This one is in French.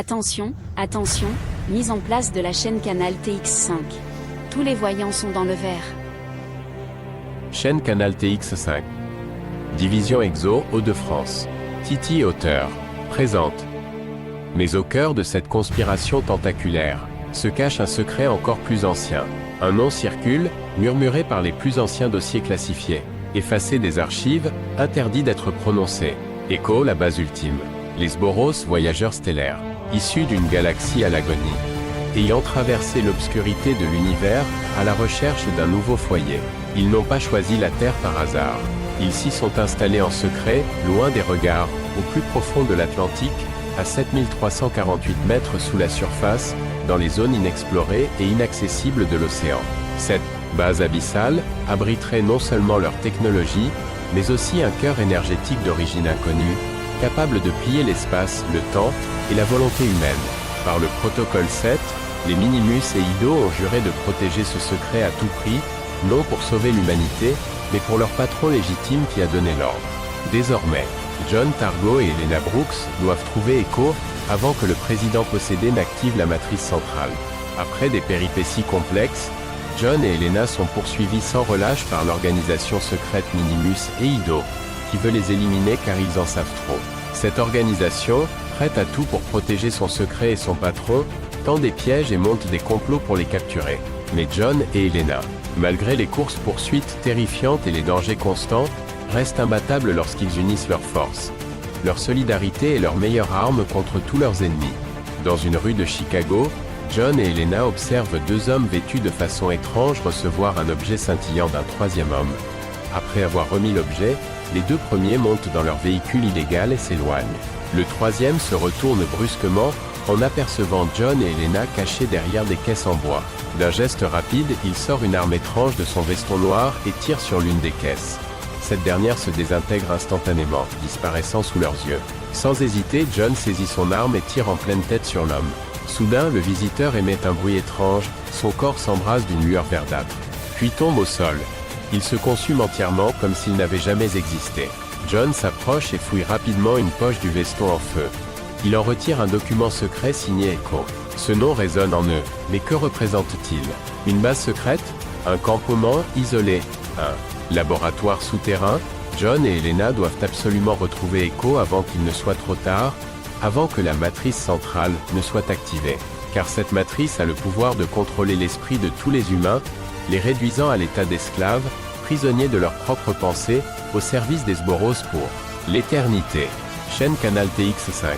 Attention, attention, mise en place de la chaîne Canal TX5. Tous les voyants sont dans le vert. Chaîne Canal TX5. Division Exo Hauts-de-France. Titi Auteur. Présente. Mais au cœur de cette conspiration tentaculaire, se cache un secret encore plus ancien. Un nom circule, murmuré par les plus anciens dossiers classifiés. Effacé des archives, interdit d'être prononcé. Echo, la base ultime. Les Sboros, voyageurs stellaires, issus d'une galaxie à l'agonie. Ayant traversé l'obscurité de l'univers, à la recherche d'un nouveau foyer. Ils n'ont pas choisi la Terre par hasard. Ils s'y sont installés en secret, loin des regards, au plus profond de l'Atlantique, à 7348 mètres sous la surface, dans les zones inexplorées et inaccessibles de l'océan. Cette base abyssale abriterait non seulement leur technologie, mais aussi un cœur énergétique d'origine inconnue, capable de plier l'espace, le temps et la volonté humaine. Par le protocole 7, les Minimus et Ido ont juré de protéger ce secret à tout prix, non pour sauver l'humanité, mais pour leur patron légitime qui a donné l'ordre. Désormais, John Targo et Elena Brooks doivent trouver Echo avant que le président possédé n'active la matrice centrale. Après des péripéties complexes, John et Elena sont poursuivis sans relâche par l'organisation secrète Minimus et Ido, qui veut les éliminer car ils en savent trop. Cette organisation, prête à tout pour protéger son secret et son patron, tend des pièges et monte des complots pour les capturer. Mais John et Elena, malgré les courses-poursuites terrifiantes et les dangers constants, restent imbattables lorsqu'ils unissent leurs forces. Leur solidarité est leur meilleure arme contre tous leurs ennemis. Dans une rue de Chicago, John et Elena observent deux hommes vêtus de façon étrange recevoir un objet scintillant d'un troisième homme. Après avoir remis l'objet, les deux premiers montent dans leur véhicule illégal et s'éloignent. Le troisième se retourne brusquement, en apercevant John et Elena cachés derrière des caisses en bois. D'un geste rapide, il sort une arme étrange de son veston noir et tire sur l'une des caisses. Cette dernière se désintègre instantanément, disparaissant sous leurs yeux. Sans hésiter, John saisit son arme et tire en pleine tête sur l'homme. Soudain, le visiteur émet un bruit étrange, son corps s'embrase d'une lueur verdâtre, puis tombe au sol. Il se consume entièrement comme s'il n'avait jamais existé. John s'approche et fouille rapidement une poche du veston en feu. Il en retire un document secret signé Echo. Ce nom résonne en eux, mais que représente-t-il? Une base secrète? Un campement isolé? Un laboratoire souterrain? John et Elena doivent absolument retrouver Echo avant qu'il ne soit trop tard, avant que la matrice centrale ne soit activée. Car cette matrice a le pouvoir de contrôler l'esprit de tous les humains, les réduisant à l'état d'esclaves, prisonniers de leurs propres pensées, au service des Sboros pour l'éternité. Chaîne Canal TX5.